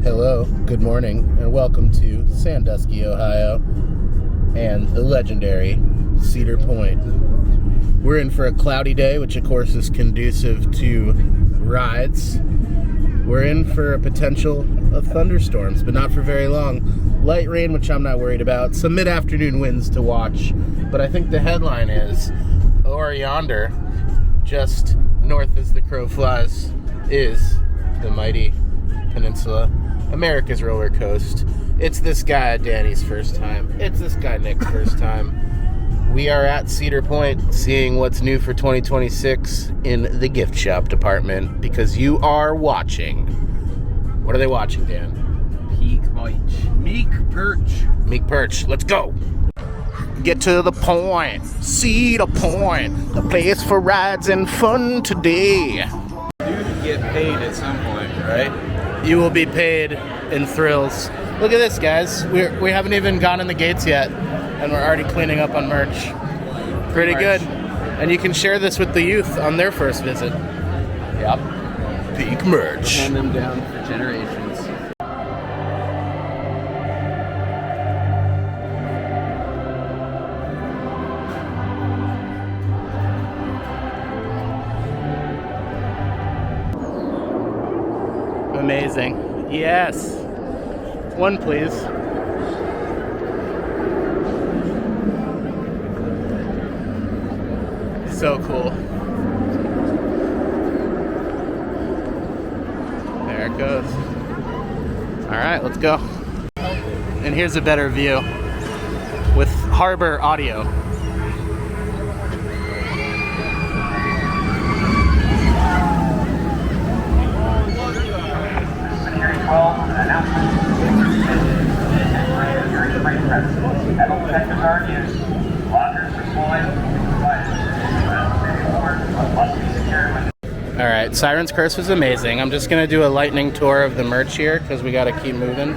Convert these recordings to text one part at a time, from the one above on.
Hello, good morning, and welcome to Sandusky, Ohio, and the legendary Cedar Point. We're in for a cloudy day, which of course is conducive to rides. We're in for a potential of thunderstorms, but not for very long. Light rain, which I'm not worried about. Some mid-afternoon winds to watch, but I think the headline is, over yonder, just north as the crow flies, is the mighty peninsula, America's roller coast. It's this guy Danny's first time. It's this guy Nick's first time. We are at Cedar Point seeing what's new for 2026 in the gift shop department because you are watching. What are they watching, Dan? Meek Perch. Meek Perch. Let's go. Get to the point. Cedar Point. The place for rides and fun today. You get paid at some point, right? You will be paid in thrills. Look at this, guys. We haven't even gone in the gates yet, and we're already cleaning up on merch. Pretty good. And you can share this with the youth on their first visit. Yep. Peak merch. Hand them down for generations. Amazing. Yes. One, please. So cool. There it goes. All right, let's go. And here's a better view with harbor audio. Alright, Siren's Curse was amazing. I'm just going to do a lightning tour of the merch here because we got to keep moving.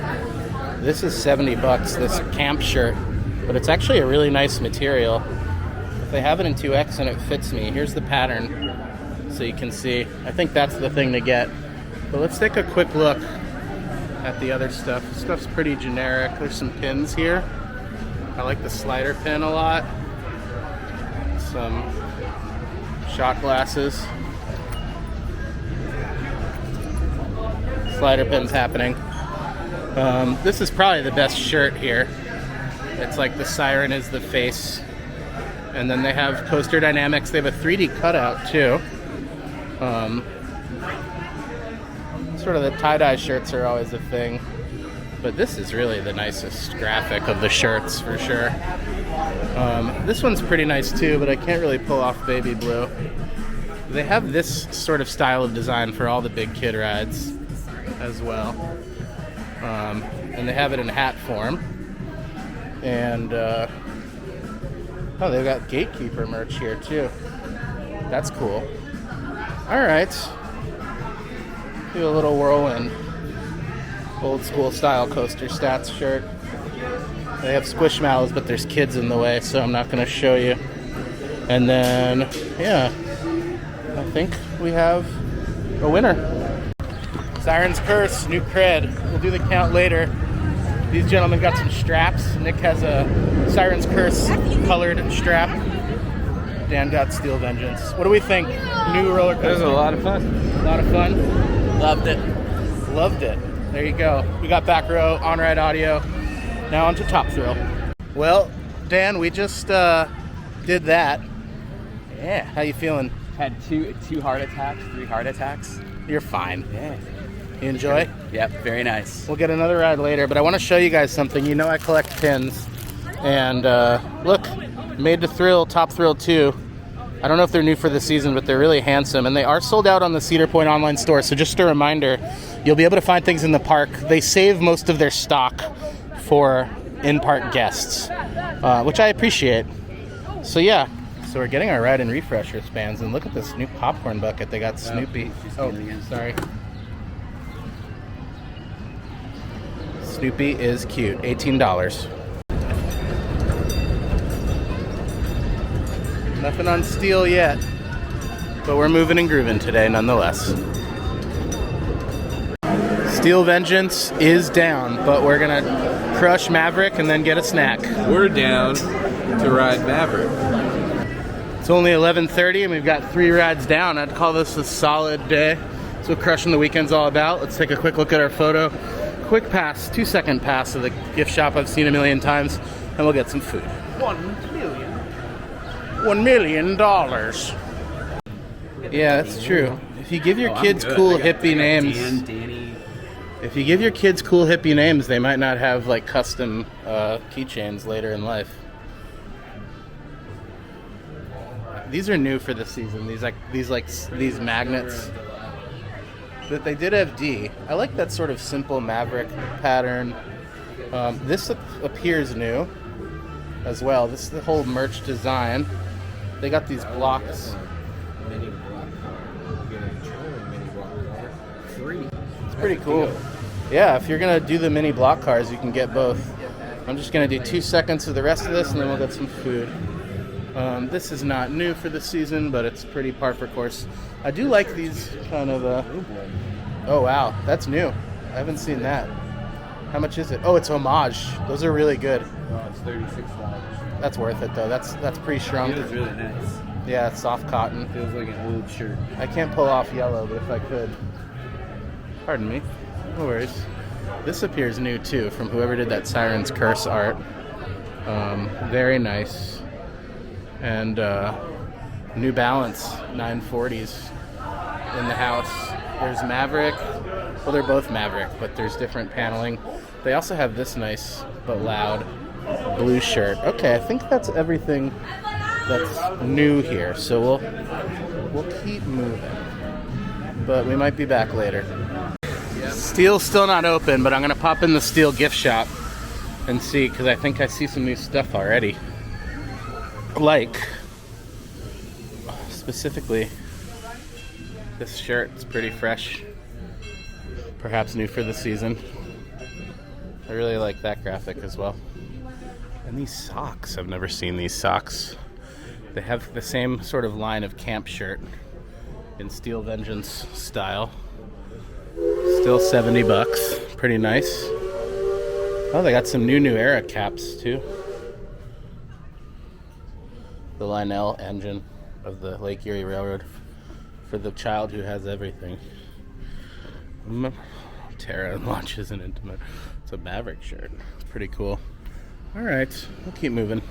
This is $70, this camp shirt, but it's actually a really nice material. If they have it in 2X and it fits me, here's the pattern so you can see. I think that's the thing to get. But let's take a quick look at the other stuff. This stuff's pretty generic. There's some pins here. I like the slider pin a lot. Some shot glasses. Slider pins happening. This is probably the best shirt here. It's like the siren is the face. And then they have Coaster Dynamics. They have a 3D cutout too. Sort of the tie-dye shirts are always a thing, but this is really the nicest graphic of the shirts for sure. This one's pretty nice too, but I can't really pull off baby blue. They have this sort of style of design for all the big kid rides as well, and they have it in hat form. And oh, they've got Gatekeeper merch here too. That's cool. All right. Do a little whirlwind. Old school style Coaster Stats shirt. They have Squishmallows, but there's kids in the way, so I'm not going to show you. And then, yeah, I think we have a winner. Siren's Curse, new cred. We'll do the count later. These gentlemen got some straps. Nick has a Siren's Curse colored strap. Dan got Steel Vengeance. What do we think? New roller coaster. It was a lot of fun. A lot of fun. Loved it. Loved it. There you go. We got back row, on-ride audio. Now on to Top Thrill. Well, Dan, we just did that. Yeah, how you feeling? Had two heart attacks, 3 heart attacks. You're fine. Yeah. You enjoy? Yep, very nice. We'll get another ride later, but I want to show you guys something. You know I collect pins. And look, Made to Thrill, Top Thrill 2. I don't know if they're new for the season, but they're really handsome. And they are sold out on the Cedar Point online store. So just a reminder, you'll be able to find things in the park. They save most of their stock for in-park guests, which I appreciate. So yeah, so we're getting our ride and refresher spans. And look at this new popcorn bucket. They got Snoopy. Oh, sorry. Snoopy is cute. $18. Nothing on steel yet, but we're moving and grooving today nonetheless. Steel Vengeance is down, but we're gonna crush Maverick and then get a snack. We're down to ride Maverick. It's only 11:30 and we've got 3 rides down. I'd call this a solid day. That's what crushing the weekend's all about. Let's take a quick look at our photo. Quick pass, 2-second pass of the gift shop I've seen a million times, and we'll get some food. $1 million. Yeah, that's true. If you give your kids cool hippie names, Danny. if you give your kids cool hippie names, they might not have like custom keychains later in life. These are new for the season. These magnets. But they did have D. I like that sort of simple Maverick pattern. This appears new as well. This is the whole merch design. They got these blocks. It's pretty cool. Yeah, if you're gonna do the mini block cars, you can get both. I'm just gonna do 2 seconds of the rest of this, and then we'll get some food. This is not new for the season, but it's pretty par for course. I do like these kind of. Oh wow, that's new. I haven't seen that. How much is it? Oh, it's homage. Those are really good. Oh, it's $36. That's worth it though. That's pre-shrunk. It was really nice. Yeah, it's soft cotton. Feels like an old shirt. I can't pull off yellow, but if I could. Pardon me. No worries. This appears new too from whoever did that Siren's Curse art. Very nice. And New Balance 940s in the house. There's Maverick. Well, they're both Maverick, but there's different paneling. They also have this nice but loud blue shirt. Okay, I think that's everything that's new here. So we'll keep moving. But we might be back later. Steel's still not open, but I'm gonna pop in the Steel gift shop and see, because I think I see some new stuff already. Like, specifically, this shirt is pretty fresh. Perhaps new for the season. I really like that graphic as well. And these socks, I've never seen these socks. They have the same sort of line of camp shirt in Steel Vengeance style. Still $70, pretty nice. Oh, they got some new era caps too. The Lionel engine of the Lake Erie Railroad for the child who has everything. Tara launches an intimate. It's a Maverick shirt. It's pretty cool. All right, we'll keep moving.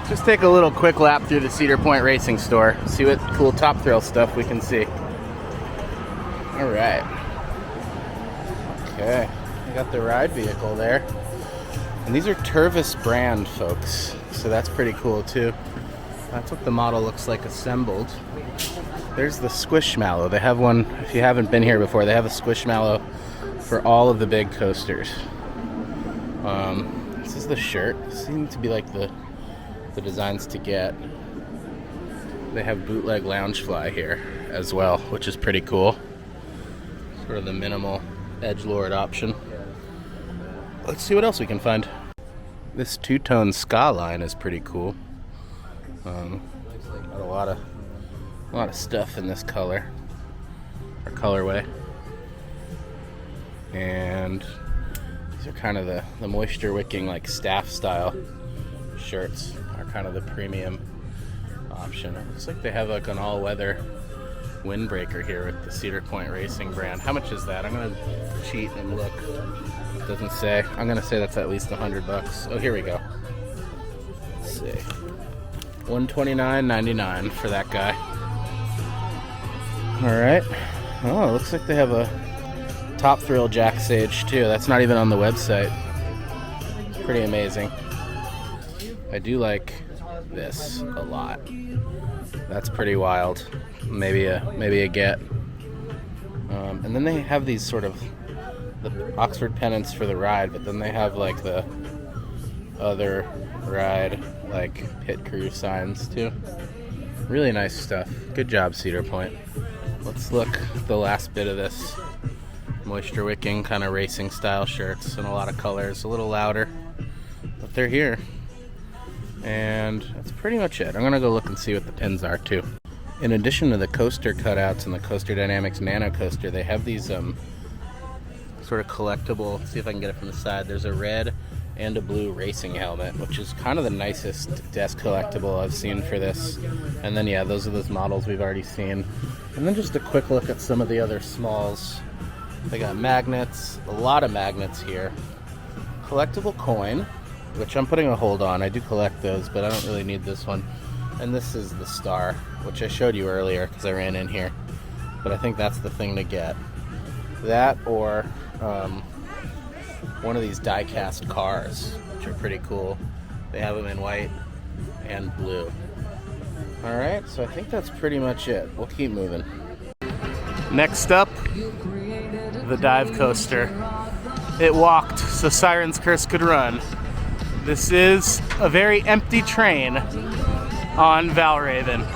Just take a little quick lap through the Cedar Point Racing store. See what cool Top Thrill stuff we can see. All right. Okay, we got the ride vehicle there. And these are Tervis brand, folks. So that's pretty cool too. That's what the model looks like assembled. There's the Squishmallow. They have one, if you haven't been here before, they have a Squishmallow for all of the big coasters. This is the shirt. Seems to be like the designs to get. They have bootleg Loungefly here as well, which is pretty cool. Sort of the minimal edgelord option. Let's see what else we can find. This two-tone ska line is pretty cool. Got a lot of stuff in this color or colorway. And these are kind of the moisture wicking, like staff style shirts are kind of the premium option. It looks like they have like an all-weather windbreaker here with the Cedar Point Racing brand. How much is that? I'm gonna cheat and look. It doesn't say. I'm gonna say that's at least $100. Oh, here we go. Let's see. $129.99 for that guy. All right. Oh, it looks like they have a Top Thrill Jack Sage too. That's not even on the website. Pretty amazing. I do like this a lot. That's pretty wild. Maybe a get. And then they have these sort of the Oxford pennants for the ride, but then they have like the other ride, like pit crew signs too. Really nice stuff. Good job, Cedar Point. Let's look at the last bit of this moisture wicking kind of racing style shirts in a lot of colors, a little louder, but they're here. And that's pretty much it. I'm gonna go look and see what the pins are too. In addition to the coaster cutouts and the Coaster Dynamics Nano Coaster, they have these sort of collectible. Let's see if I can get it from the side. There's a red and a blue racing helmet, which is kind of the nicest desk collectible I've seen for this. And then yeah, those are those models we've already seen. And then just a quick look at some of the other smalls. They got magnets, a lot of magnets here. Collectible coin, which I'm putting a hold on. I do collect those, but I don't really need this one. And this is the star, which I showed you earlier because I ran in here. But I think that's the thing to get. That or one of these die-cast cars, which are pretty cool. They have them in white and blue. Alright, so I think that's pretty much it. We'll keep moving. Next up, the dive coaster. It walked so Siren's Curse could run. This is a very empty train on Valraven.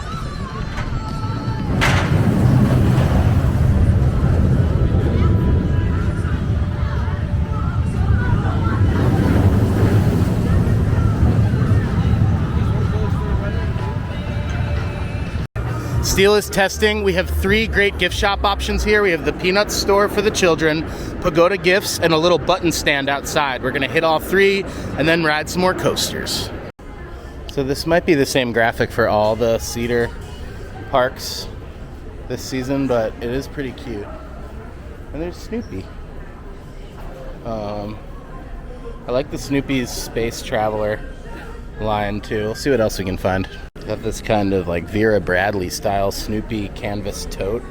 Steel is testing. We have 3 great gift shop options here. We have the Peanuts store for the children, Pagoda gifts, and a little button stand outside. We're gonna hit all 3 and then ride some more coasters. So this might be the same graphic for all the Cedar parks this season, but it is pretty cute. And there's Snoopy. I like the Snoopy's Space Traveler line too. We'll see what else we can find. Got this kind of like Vera Bradley style Snoopy canvas tote,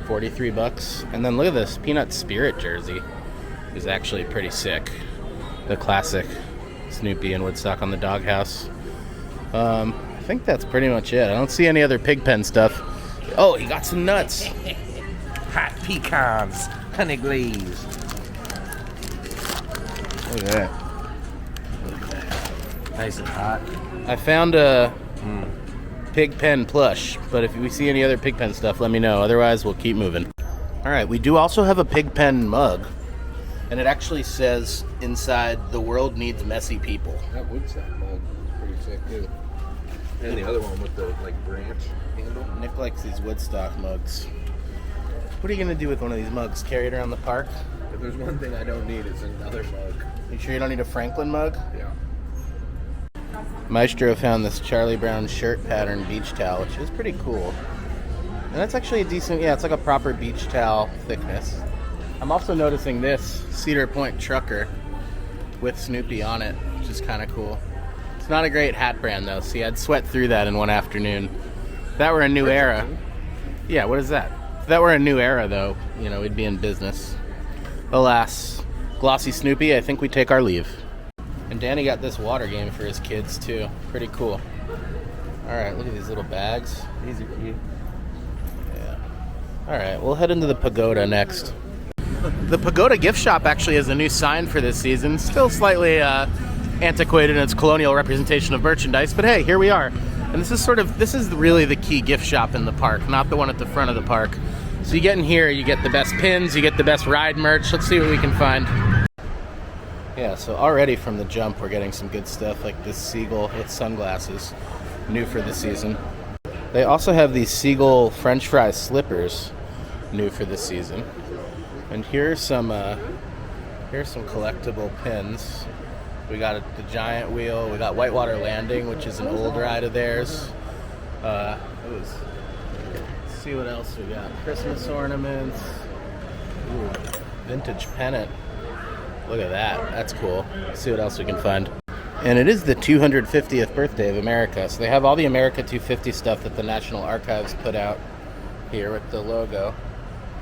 43 bucks. And then look at this Peanut Spirit jersey. Is actually pretty sick. The classic Snoopy and Woodstock on the doghouse. I think that's pretty much it. I don't see any other Pigpen stuff. Oh, he got some nuts. Hot pecans, honey glaze. Look at that. Nice and hot. I found a Pigpen plush, but if we see any other Pigpen stuff, let me know. Otherwise, we'll keep moving. All right, we do also have a Pigpen mug, and it actually says inside, "The world needs messy people." That Woodstock mug is pretty sick too. And the other one with the like branch handle. Nick likes these Woodstock mugs. What are you gonna do with one of these mugs? Carry it around the park? If there's one thing I don't need, it's another mug. You sure you don't need a Franklin mug? Yeah. Maestro found this Charlie Brown shirt pattern beach towel, which is pretty cool. And that's actually a decent, yeah, it's like a proper beach towel thickness. I'm also noticing this Cedar Point trucker with Snoopy on it, which is kind of cool. It's not a great hat brand though. See, I'd sweat through that in one afternoon. If that were a new era. Yeah, what is that? If that were a new era though, you know, we'd be in business. Alas, glossy Snoopy, I think we take our leave. And Danny got this water game for his kids too. Pretty cool. Alright, look at these little bags. These are cute. Yeah. Alright, we'll head into the Pagoda next. The Pagoda gift shop actually has a new sign for this season. Still slightly antiquated in its colonial representation of merchandise, but hey, here we are. And this is really the key gift shop in the park, not the one at the front of the park. So you get in here, you get the best pins, you get the best ride merch. Let's see what we can find. Yeah, so already from the jump, we're getting some good stuff like this seagull with sunglasses, new for the season. They also have these seagull French fry slippers, new for the season. And here's some collectible pins. We got the giant wheel. We got Whitewater Landing, which is an old ride of theirs. Let's see what else we got. Christmas ornaments. Ooh, vintage pennant. Look at that. That's cool. Let's see what else we can find. And it is the 250th birthday of America. So they have all the America 250 stuff that the National Archives put out here with the logo.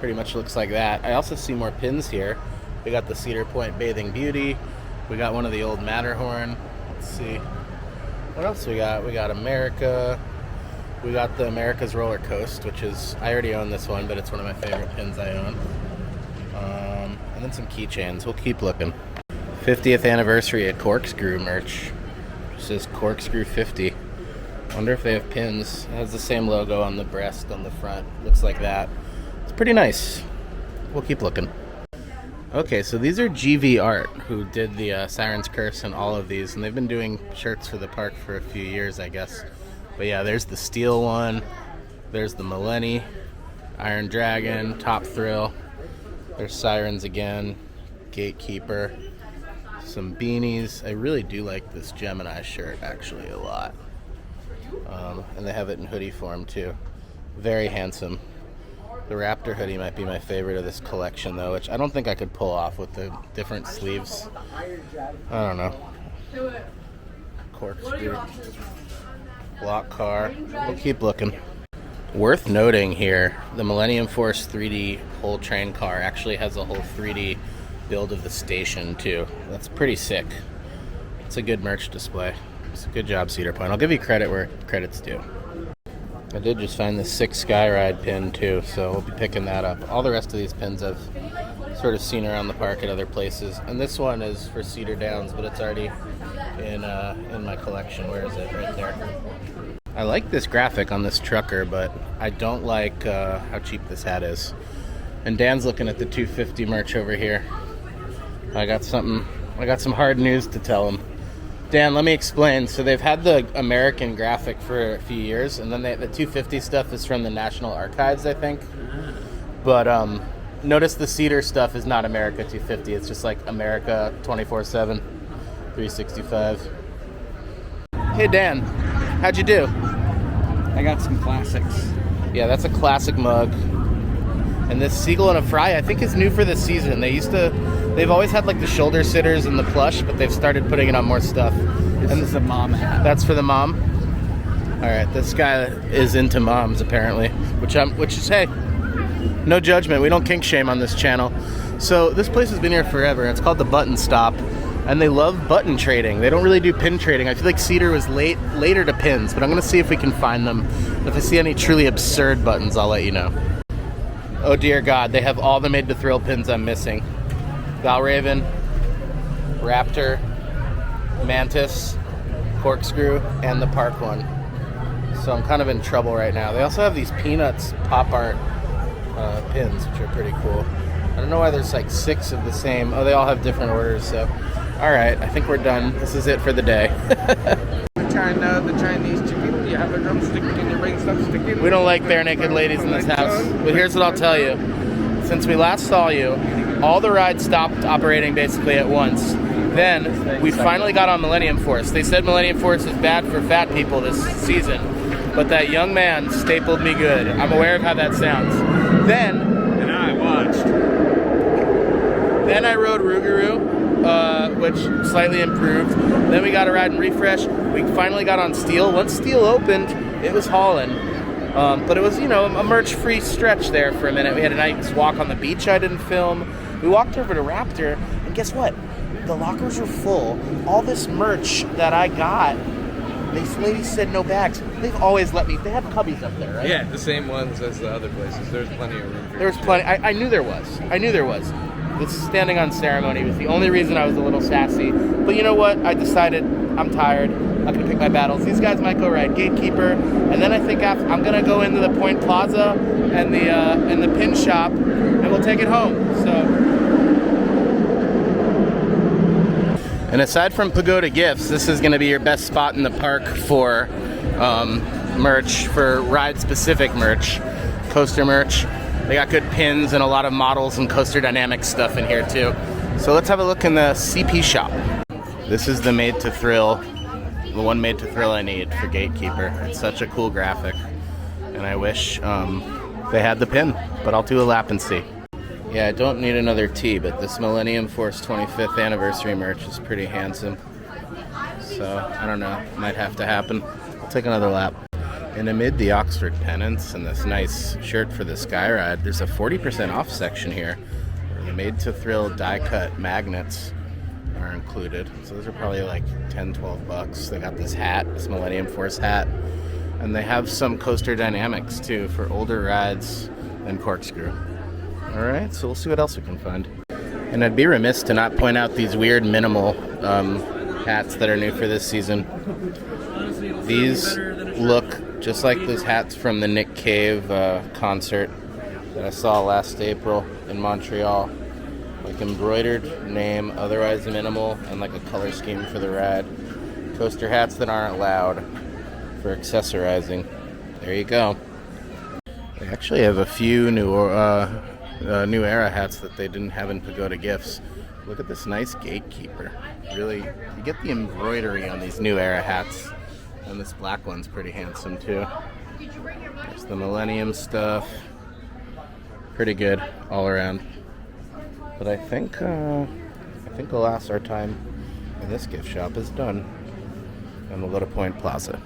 Pretty much looks like that. I also see more pins here. We got the Cedar Point Bathing Beauty. We got one of the old Matterhorn. Let's see. What else we got? We got America. We got the America's Roller Coast, which is, I already own this one, but it's one of my favorite pins I own. And then some keychains. We'll keep looking. 50th anniversary at Corkscrew merch. It says Corkscrew 50. Wonder if they have pins. It has the same logo on the breast on the front. Looks like that. It's pretty nice. We'll keep looking. Okay, so these are GV Art, who did the Siren's Curse and all of these, and they've been doing shirts for the park for a few years, I guess. But yeah, there's the steel one. There's the Millennium, Iron Dragon, Top Thrill. There's Sirens again. Gatekeeper, some beanies. I really do like this Gemini shirt actually a lot. And they have it in hoodie form too. Very handsome. The Raptor hoodie might be my favorite of this collection though, which I don't think I could pull off with the different sleeves. I don't know. Corkscrew. Block car. We'll keep looking. Worth noting here, the Millennium Force 3D whole train car actually has a whole 3D build of the station too. That's pretty sick. It's a good merch display. It's a good job, Cedar Point. I'll give you credit where credit's due. I did just find the 6 Skyride pin too, so we'll be picking that up. All the rest of these pins I've sort of seen around the park at other places. And this one is for Cedar Downs, but it's already in my collection. Where is it? Right there. I like this graphic on this trucker, but I don't like how cheap this hat is. And Dan's looking at the 250 merch over here. I got some hard news to tell him. Dan, let me explain. So they've had the American graphic for a few years, and then the 250 stuff is from the National Archives, I think. But notice the Cedar stuff is not America 250. It's just like America 24/7, 365. Hey Dan, how'd you do? I got some classics. Yeah, that's a classic mug. And this Seagull and a Fry, I think, is new for this season. They've always had like the shoulder sitters and the plush, but they've started putting it on more stuff. This is a mom hat. That's for the mom. All right, this guy is into moms apparently, which is, hey, no judgment. We don't kink shame on this channel. So this place has been here forever. It's called the Button Stop, and they love button trading. They don't really do pin trading. I feel like Cedar was later to pins, but I'm gonna see if we can find them. If I see any truly absurd buttons, I'll let you know. Oh dear God, they have all the Made to Thrill pins I'm missing. Valraven, Raptor, Mantis, Corkscrew, and the Park one. So I'm kind of in trouble right now. They also have these Peanuts pop art pins, which are pretty cool. I don't know why there's like 6 of the same. Oh, they all have different orders, so. All right, I think we're done. This is it for the day. The Chinese chicken, do you have a drumstick? Can you bring some chicken? We don't like bare naked ladies in this house. But here's what I'll tell you. Since we last saw you, all the rides stopped operating basically at once. Then we finally got on Millennium Force. They said Millennium Force is bad for fat people this season, but that young man stapled me good. I'm aware of how that sounds. And I watched. Then I rode Rougarou, which slightly improved. Then we got a ride in Refresh. We finally got on Steel. Once Steel opened, it was hauling. But it was, a merch-free stretch there for a minute. We had a nice walk on the beach I didn't film. We walked over to Raptor, and guess what? The lockers are full. All this merch that I got, these ladies said no bags. They've always let me. They have cubbies up there, right? Yeah, the same ones as the other places. There's plenty of room. There was plenty. I knew there was. This standing on ceremony was the only reason I was a little sassy. But you know what? I decided I'm tired. I'm going to pick my battles. These guys might go ride Gatekeeper. And then I think I'm going to go into the Point Plaza and the pin shop, and we'll take it home. So. And aside from Pagoda Gifts, this is going to be your best spot in the park for merch, for ride-specific merch, coaster merch. They got good pins and a lot of models and coaster dynamics stuff in here too. So let's have a look in the CP shop. This is the Made to Thrill, the one Made to Thrill I need for Gatekeeper. It's such a cool graphic, and I wish they had the pin, but I'll do a lap and see. Yeah, I don't need another T, but this Millennium Force 25th anniversary merch is pretty handsome. So, I don't know, might have to happen. I'll take another lap. And amid the Oxford pennants and this nice shirt for the Skyride, there's a 40% off section here where the Made to Thrill die-cut magnets are included. So those are probably like 10, 12 bucks. They got this hat, this Millennium Force hat. And they have some coaster dynamics too for older rides and Corkscrew. Alright, so we'll see what else we can find. And I'd be remiss to not point out these weird minimal hats that are new for this season. These look just like those hats from the Nick Cave concert that I saw last April in Montreal. Like embroidered name, otherwise minimal, and like a color scheme for the ride. Coaster hats that aren't loud for accessorizing. There you go. They actually have a few new era hats that they didn't have in Pagoda Gifts. Look at this nice gatekeeper. Really, you get the embroidery on these new era hats. And this black one's pretty handsome too. There's the Millennium stuff. Pretty good all around. But I think alas, our time in this gift shop is done. And we'll go to Point Plaza.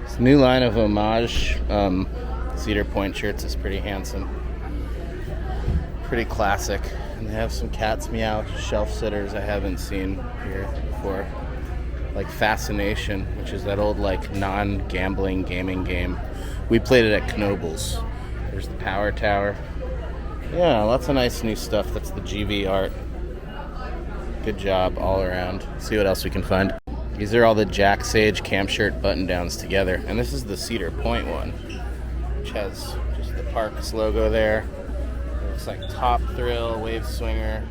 This new line of homage Cedar Point shirts is pretty handsome. Pretty classic. And they have some Cat's Meow shelf sitters I haven't seen here before. Like Fascination, which is that old like non-gambling gaming game. We played it at Knoebels. There's the Power Tower. Yeah, lots of nice new stuff. That's the GV art. Good job all around. See what else we can find. These are all the Jack Sage camp shirt button downs together. And this is the Cedar Point one, which has just the Parks logo there. It looks like Top Thrill, Wave Swinger.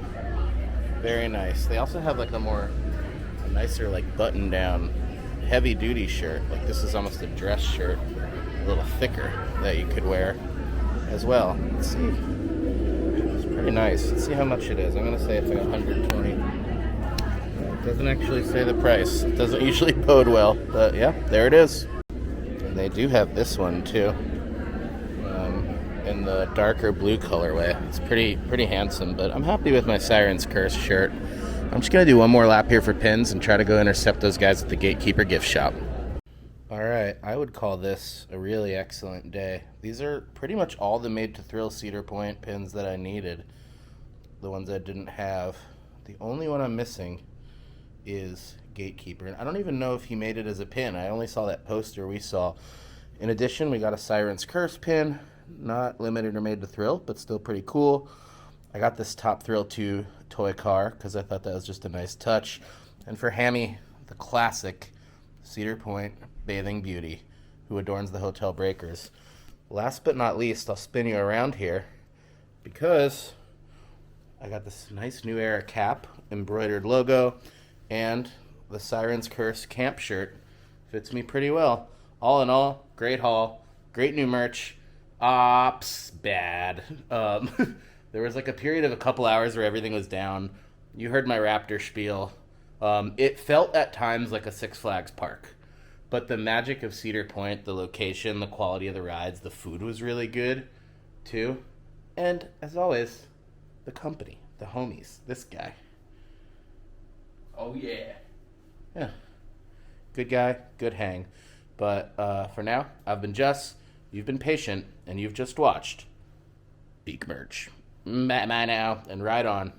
Very nice. They also have like a nicer like button down heavy duty shirt. Like this is almost a dress shirt, a little thicker, that you could wear as well. Let's see. It's pretty nice. Let's see how much it is. I'm gonna say it's like 120. It doesn't actually say the price. It doesn't usually bode well, but yeah, there it is. And they do have this one too, in the darker blue colorway. It's pretty handsome, but I'm happy with my Siren's Curse shirt. I'm just going to do one more lap here for pins and try to go intercept those guys at the Gatekeeper gift shop. Alright, I would call this a really excellent day. These are pretty much all the Made to Thrill Cedar Point pins that I needed. The ones I didn't have. The only one I'm missing is Gatekeeper. And I don't even know if he made it as a pin. I only saw that poster we saw. In addition, we got a Siren's Curse pin. Not limited or made to thrill, but still pretty cool. I got this Top Thrill 2 toy car because I thought that was just a nice touch. And for Hammy, the classic Cedar Point Bathing Beauty, who adorns the Hotel Breakers. Last but not least, I'll spin you around here because I got this nice new era cap, embroidered logo, and the Siren's Curse camp shirt. Fits me pretty well. All in all, great haul, great new merch. Ops, bad. There was like a period of a couple hours where everything was down. You heard my Raptor spiel. It felt at times like a Six Flags park. But the magic of Cedar Point, the location, the quality of the rides, the food was really good too. And as always, the company, the homies, this guy. Oh yeah. Yeah. Good guy, good hang. But for now, I've been Jess, you've been patient, and you've just watched Beak Merch. Bye now, and ride on.